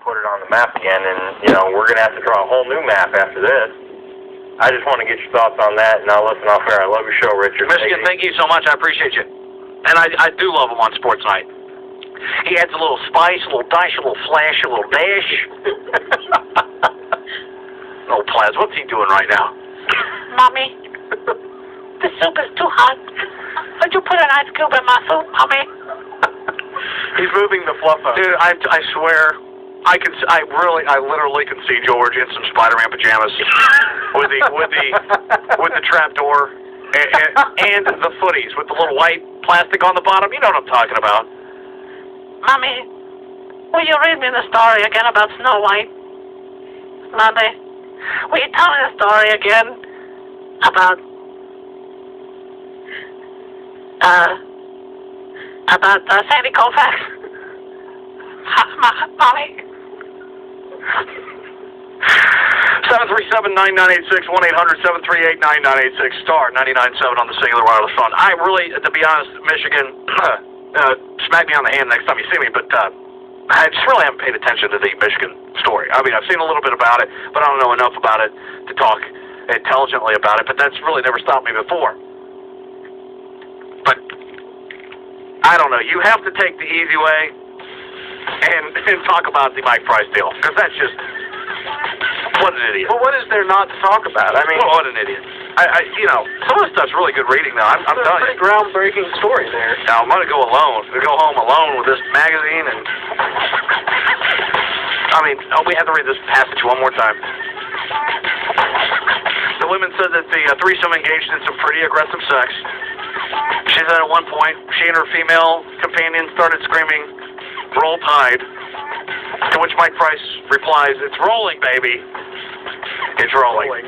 put it on the map again, and, you know, we're going to have to draw a whole new map after this. I just want to get your thoughts on that, and I'll listen off air. I love your show, Richard. Michigan, thank you so much. I appreciate you. And I do love him on Sports Night. He adds a little spice, a little dice, a little flash, a little dash. Oh, Plaz, what's he doing right now? Mommy, the soup is too hot. Would you put an ice cube in my soup, Mommy? He's moving the fluff up. Dude, I swear, I literally can see George in some Spider-Man pajamas with the trap door and the footies with the little white plastic on the bottom. You know what I'm talking about. Mommy, will you read me the story again about Snow White? Mommy, will you tell me the story again about Sandy Koufax? Mommy? 737-9986, 1-800-738-9986, star 99.7 on the singular wireless phone. I really, to be honest, Michigan, smack me on the hand next time you see me, but I just really haven't paid attention to the Michigan story. I mean, I've seen a little bit about it, but I don't know enough about it to talk intelligently about it, but that's really never stopped me before. But I don't know. You have to take the easy way and talk about the Mike Price deal, because that's just, what an idiot. Well, what is there not to talk about? I mean, what an idiot. You know, some of the stuff's really good reading, though. I'm telling you. It's a pretty groundbreaking story there. Now, I'm going to go alone. I'm going to go home alone with this magazine, and I mean, we have to read this passage one more time. The women said that the threesome engaged in some pretty aggressive sex. She said at one point, she and her female companion started screaming, "Roll Tide," to which Mike Price replies, "It's rolling, baby. It's rolling."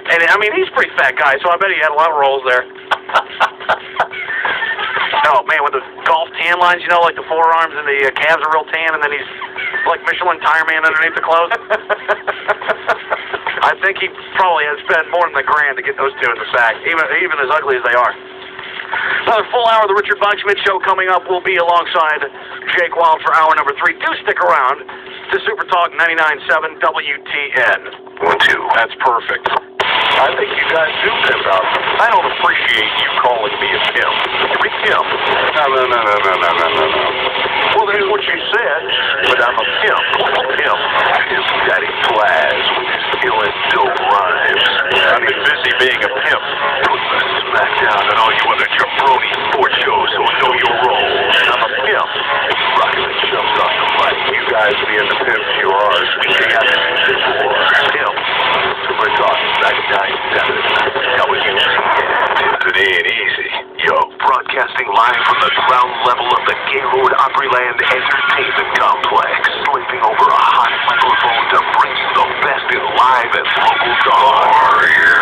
And, I mean, he's a pretty fat guy, so I bet he had a lot of rolls there. Oh, man, with the golf tan lines, you know, like the forearms and the calves are real tan, and then he's like Michelin Tire Man underneath the clothes. I think he probably has spent more than $1,000 to get those two in the sack, even as ugly as they are. Another full hour of the Richard Box2003 Show coming up. We'll be alongside Jake Wild for hour number 3. Do stick around to Super Talk 99.7 WTN. 1-2. That's perfect. I think you guys do pimp out. I don't appreciate you calling me a pimp. You're a pimp. No. Well, that's what you said, but I'm a pimp. Pimp. Pimp Daddy Plaz with his killing dope rhymes. I've been busy being a pimp. Putting the smack down on all you other jabroni sports shows who know your role. I'm a pimp. Rockin' the chumps off the mic. You guys being the pimps you are, speaking out in the war. Pimp. Super Talk, 99.7 WTN. Good day and easy. You're broadcasting live from the ground level of the Gaylord Opryland Entertainment Complex, sleeping over a hot microphone to bring you the best in live and local talk. Are you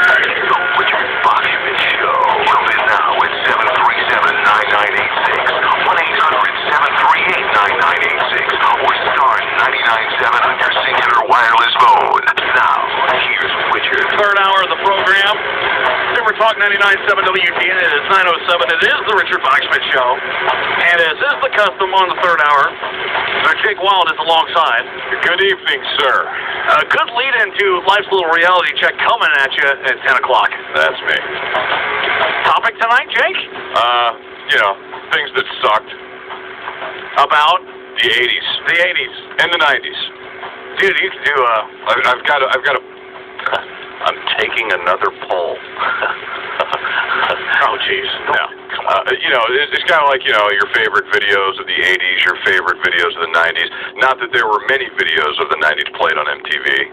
ready? The Richard Box2003 Show. Come in now at 737-9986, 1-800-738-9986, or star 99.7 on your singular wireless phone. Now, here's Richard. Third hour of the program. Super Talk 99.7 WTN. It is 9:07. It is the Richard Box2003 Show. And as is the custom on the third hour, Jake Wild is alongside. Good evening, sir. A good lead into life's little reality check coming at you at 10 o'clock. That's me. Topic tonight, Jake? You know, things that sucked. About? The 80s. The 80s. And the 90s. Dude, you can do, I've got to, I'm taking another poll. Oh, jeez. Yeah. You know, it's kind of like, you know, your favorite videos of the 80s, your favorite videos of the 90s. Not that there were many videos of the 90s played on MTV.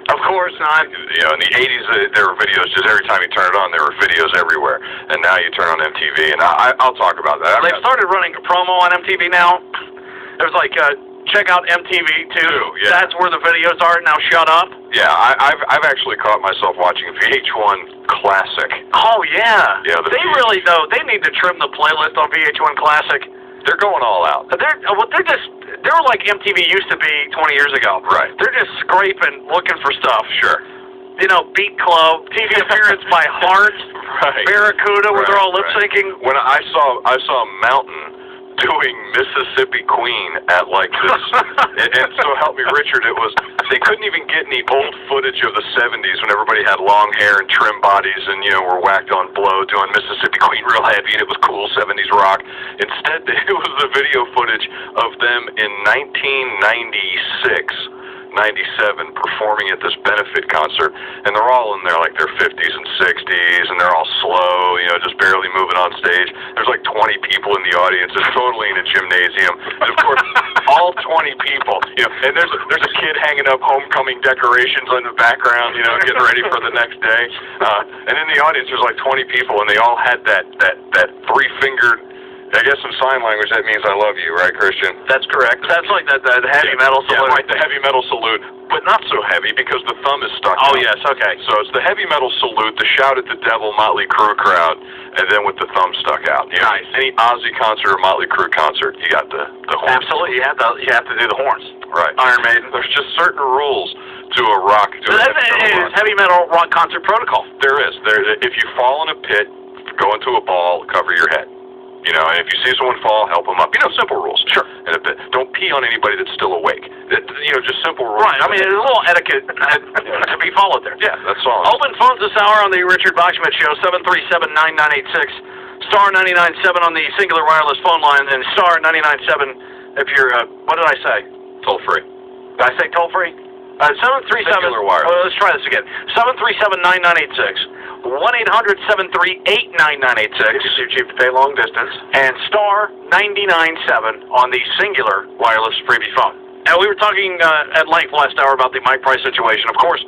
Of course not. You know, in the 80s, there were videos, just every time you turn it on, there were videos everywhere. And now you turn on MTV, and I'll talk about that. They've started running a promo on MTV now. There's like, check out MTV, too. Yeah. That's where the videos are. Now shut up. Yeah, I've actually caught myself watching VH1 Classic. Oh, yeah. Yeah. They really, though, they need to trim the playlist on VH1 Classic. They're going all out. They're like MTV used to be 20 years ago. Right. They're just scraping, looking for stuff. Sure. You know, Beat Club, TV appearance by Heart, right. Barracuda, where they're all lip syncing. When I saw Mountain doing Mississippi Queen at like this, and so help me Richard, it was, they couldn't even get any old footage of the 70s when everybody had long hair and trim bodies and, you know, were whacked on blow doing Mississippi Queen real heavy, and it was cool 70s rock. Instead, it was the video footage of them in 1996, 97, performing at this benefit concert, and they're all in their like their 50s and 60s, and they're all slow, you know, just barely moving on stage. There's like 20 people in the audience. It's totally in a gymnasium, and of course, all 20 people, you know, and there's a kid hanging up homecoming decorations in the background, you know, getting ready for the next day, and in the audience there's like 20 people, and they all had that three-fingered, I guess in sign language that means I love you, right, Christian? That's correct. That's like that heavy metal salute. Yeah, right, the heavy metal salute, but not so heavy because the thumb is stuck out. Oh, yes, okay. So it's the heavy metal salute, the shout at the devil Motley Crue crowd, and then with the thumb stuck out. You know, nice. Any Ozzy concert or Motley Crue concert, you got the horns. Absolutely, you have to do the horns. Right. Iron Maiden. There's just certain rules to a rock. Heavy metal rock concert protocol. There is. If you fall in a pit, go into a ball, cover your head. You know, and if you see someone fall, help them up. You know, simple rules. Sure. And don't pee on anybody that's still awake. You know, just simple rules. Right. I mean, there's a little etiquette to be followed there. Yeah, that's all. Open phones this hour on the Richard Boxman Show, 737-9986, star 99.7 on the singular wireless phone line, and star 99.7 if you're, what did I say? Toll free. Did I say toll free? 737. Singular wireless. Let's try this again. 737-9986. 1-800-738-9986. It's too cheap to pay long distance. And star 99.7 on the singular wireless freebie phone. And we were talking at length last hour about the Mike Price situation. Of course,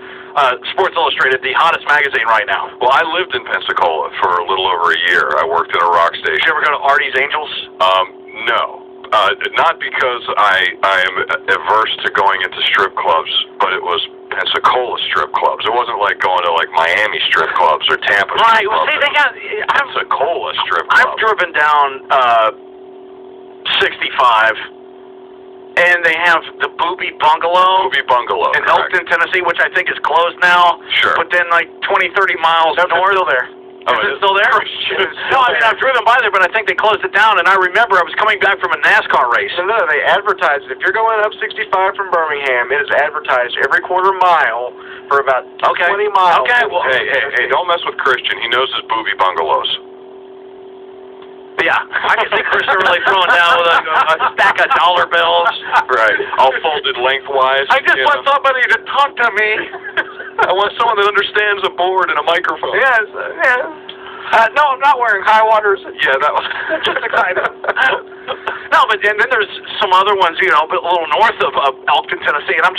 Sports Illustrated, the hottest magazine right now. Well, I lived in Pensacola for a little over a year. I worked at a rock station. Did you ever go to Artie's Angels? No. Not because I am averse to going into strip clubs, but it was Pensacola strip clubs. It wasn't like going to like Miami strip clubs or Tampa right, strip well, clubs. see, they got Pensacola strip clubs. I've driven down 65, and they have the Booby Bungalow. Booby Bungalow in correct. Elkton, Tennessee, which I think is closed now. Sure. But then like 20, 30 miles north. Still there. Oh, Is it still there? No, I mean, I've driven by there, but I think they closed it down, and I remember I was coming back from a NASCAR race. No, they advertise it. If you're going up 65 from Birmingham, it is advertised every quarter mile for about 20 miles. Okay, well, Hey, don't mess with Christian. He knows his Booby Bungalows. yeah, I can see Christian really throwing down with a stack of dollar bills. Right, all folded lengthwise. I just want somebody to talk to me. I want someone that understands a board and a microphone. Yes, yeah. No, I'm not wearing high waters. Yeah, that was just excited. No, but and then there's some other ones, you know, a little north of Elkton, Tennessee, and I've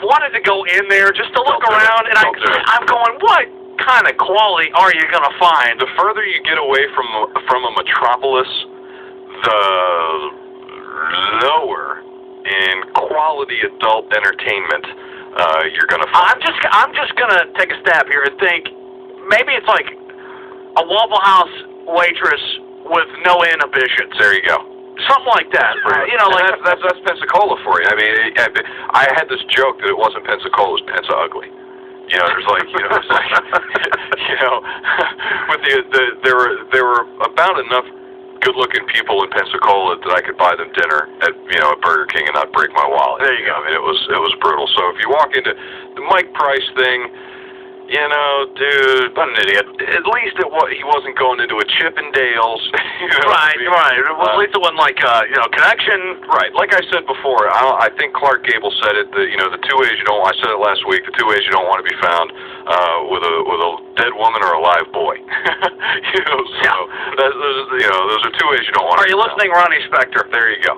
wanted to go in there just to look around, and I'm going, what kind of quality are you going to find? The further you get away from a metropolis, the lower in quality adult entertainment you're going to find. I'm just going to take a stab here and think maybe it's like a Waffle House waitress with no inhibitions. There you go. Something like that. You know, like that's Pensacola for you. I mean, I had this joke that it wasn't Pensacola, it was Pensa ugly. You know, there's like, you know, it's like, you know, with there were about enough good-looking people in Pensacola that I could buy them dinner at, you know, at Burger King and not break my wallet. There you go. I mean, it was brutal. So if you walk into the Mike Price thing, you know, dude, what an idiot. At least he wasn't going into a Chippendales. You know right. Well, at least it wasn't like, you know, Connection. Right. Like I said before, I think Clark Gable said it. You know, the two ways you don't. I said it last week. The two ways you don't want to be found with a dead woman or a live boy. You know, so those are two ways you don't want to. Are you listening, Ronnie Spector? There you go.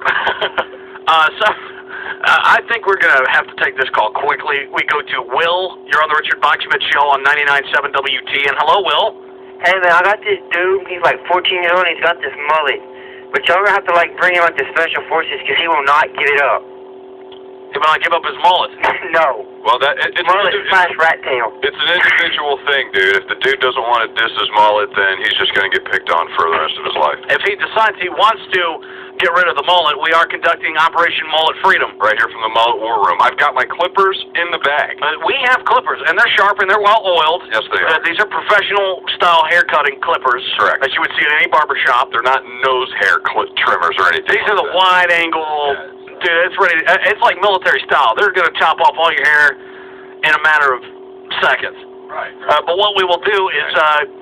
I think we're going to have to take this call quickly. We go to Will. You're on the Richard Boxman Show on 99.7 WT. And hello, Will. Hey, man, I got this dude. He's like 14 years old, and he's got this mullet. But y'all gonna have to, like, bring him out to Special Forces because he will not give it up. He might give up his mullet. No. Well, it's Mullet slash rat tail. It's an individual thing, dude. If the dude doesn't want to diss his mullet, then he's just going to get picked on for the rest of his life. If he decides he wants to get rid of the mullet, we are conducting Operation Mullet Freedom. Right here from the Mullet War Room. I've got my clippers in the bag. We have clippers, and they're sharp and they're well oiled. Yes, they are. These are professional style hair cutting clippers. Correct. That you would see in any barber shop. They're not nose hair trimmers or anything. These are the wide angle. Dude, it's ready. It's like military style. They're going to chop off all your hair in a matter of seconds. Right. But what we will do is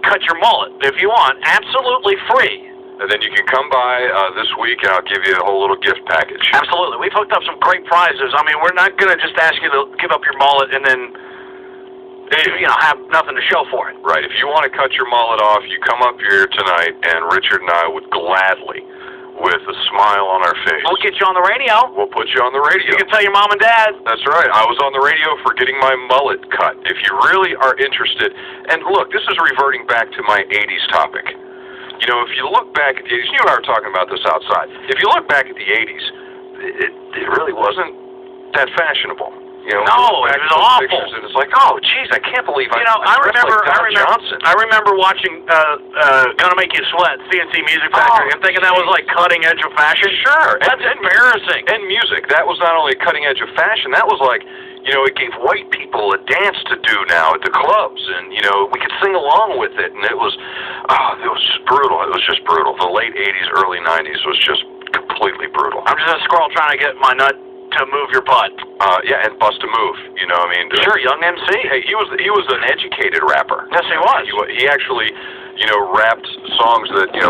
cut your mullet if you want, absolutely free. And then you can come by this week, and I'll give you a whole little gift package. Absolutely. We've hooked up some great prizes. I mean, we're not going to just ask you to give up your mullet and then, have nothing to show for it. Right. If you want to cut your mullet off, you come up here tonight, and Richard and I would gladly, with a smile on our face, We'll get you on the radio. we'll put you on the radio. You can tell your mom and dad. That's right. I was on the radio for getting my mullet cut. If you really are interested, and look, this is reverting back to my 80s topic. You know, if you look back at the 80s, you and I were talking about this outside. If you look back at the 80s, it really wasn't that fashionable. You know, No, it was awful. pictures, and it's like, oh, geez, I can't believe I dressed like Don Johnson. I remember watching Gonna Make You Sweat, CNC Music Factory, and thinking that was like cutting edge of fashion. Sure. That's embarrassing. And music. That was not only a cutting edge of fashion, that was like, it gave white people a dance to do now at the clubs, and, we could sing along with it, and it was just brutal. It was just brutal. The late 80s, early 90s was just completely brutal. I'm just a squirrel trying to get my nut to move your butt. Yeah, and bust a move, Sure, young MC. Hey, he was an educated rapper. Yes, he was. He actually, rapped songs that,